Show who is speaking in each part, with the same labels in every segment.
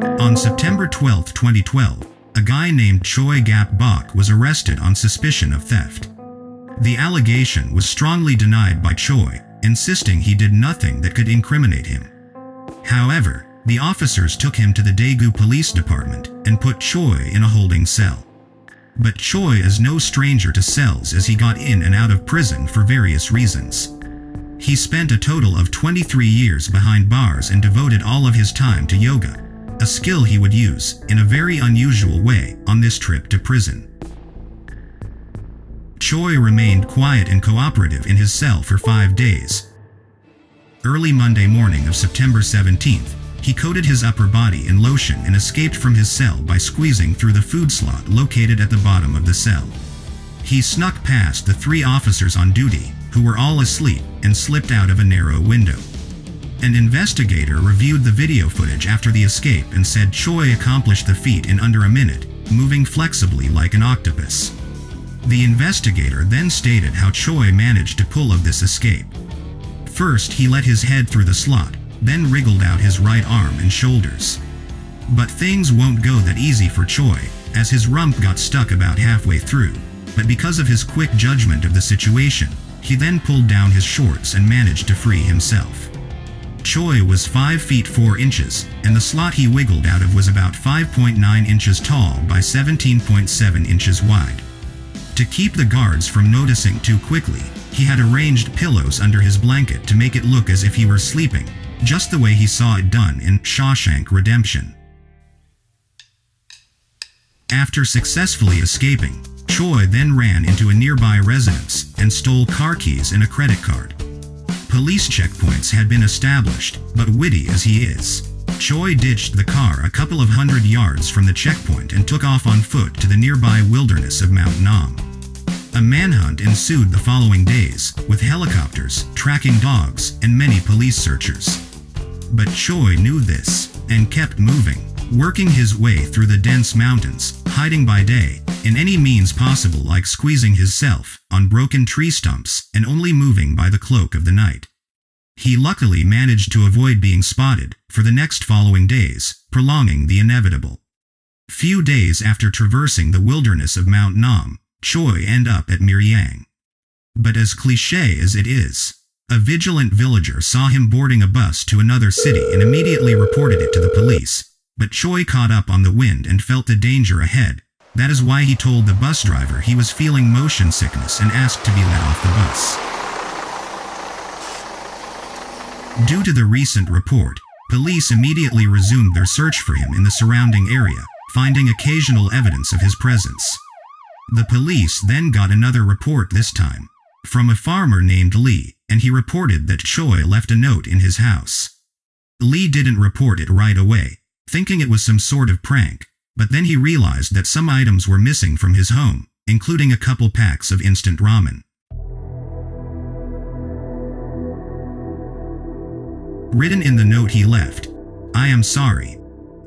Speaker 1: On September 12, 2012, a guy named Choi Gap Bok was arrested on suspicion of theft. The allegation was strongly denied by Choi, insisting he did nothing that could incriminate him. However, the officers took him to the Daegu Police Department and put Choi in a holding cell. But Choi is no stranger to cells as he got in and out of prison for various reasons. He spent a total of 23 years behind bars and devoted all of his time to yoga, a skill he would use, in a very unusual way, on this trip to prison. Choi remained quiet and cooperative in his cell for 5 days. Early Monday morning of September 17th, he coated his upper body in lotion and escaped from his cell by squeezing through the food slot located at the bottom of the cell. He snuck past the 3 officers on duty, who were all asleep, and slipped out of a narrow window. An investigator reviewed the video footage after the escape and said Choi accomplished the feat in under a minute, moving flexibly like an octopus. The investigator then stated how Choi managed to pull off this escape. First, he let his head through the slot, then wriggled out his right arm and shoulders. But things won't go that easy for Choi, as his rump got stuck about halfway through, but because of his quick judgment of the situation, he then pulled down his shorts and managed to free himself. Choi was 5 feet 4 inches, and the slot he wiggled out of was about 5.9 inches tall by 17.7 inches wide. To keep the guards from noticing too quickly, he had arranged pillows under his blanket to make it look as if he were sleeping, just the way he saw it done in Shawshank Redemption. After successfully escaping, Choi then ran into a nearby residence and stole car keys and a credit card. Police checkpoints had been established, but witty as he is, Choi ditched the car a couple of 100 yards from the checkpoint and took off on foot to the nearby wilderness of Mount Nam. A manhunt ensued the following days, with helicopters, tracking dogs, and many police searchers. But Choi knew this, and kept moving, working his way through the dense mountains, hiding by day, in any means possible, like squeezing himself on broken tree stumps and only moving by the cloak of the night. He luckily managed to avoid being spotted for the next following days, prolonging the inevitable. Few days after traversing the wilderness of Mount Nam, Choi ended up at Miryang. But as cliché as it is, a vigilant villager saw him boarding a bus to another city and immediately reported it to the police, but Choi caught up on the wind and felt the danger ahead. That is why he told the bus driver he was feeling motion sickness and asked to be let off the bus. Due to the recent report, police immediately resumed their search for him in the surrounding area, finding occasional evidence of his presence. The police then got another report, this time from a farmer named Lee, and he reported that Choi left a note in his house. Lee didn't report it right away, thinking it was some sort of prank, but then he realized that some items were missing from his home, including a couple packs of instant ramen. Written in the note he left, "I am sorry,"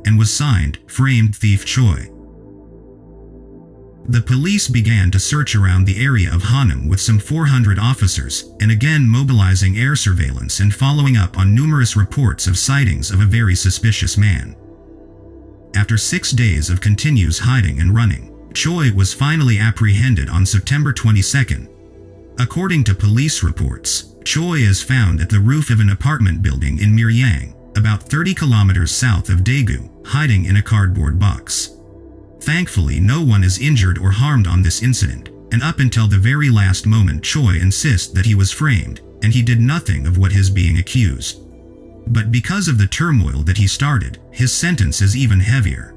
Speaker 1: and was signed, Framed Thief Choi. The police began to search around the area of Hanam with some 400 officers, and again mobilizing air surveillance and following up on numerous reports of sightings of a very suspicious man. After 6 days of continuous hiding and running, Choi was finally apprehended on September 22nd. According to police reports, Choi is found at the roof of an apartment building in Miryang, about 30 kilometers south of Daegu, hiding in a cardboard box. Thankfully, no one is injured or harmed on this incident, and up until the very last moment Choi insists that he was framed, and he did nothing of what he is being accused. But because of the turmoil that he started, his sentence is even heavier.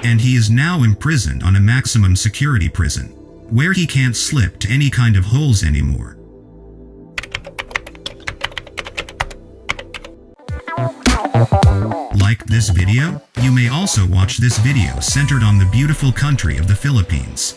Speaker 1: And he is now imprisoned on a maximum security prison, where he can't slip to any kind of holes anymore. Like this video? You may also watch this video centered on the beautiful country of the Philippines.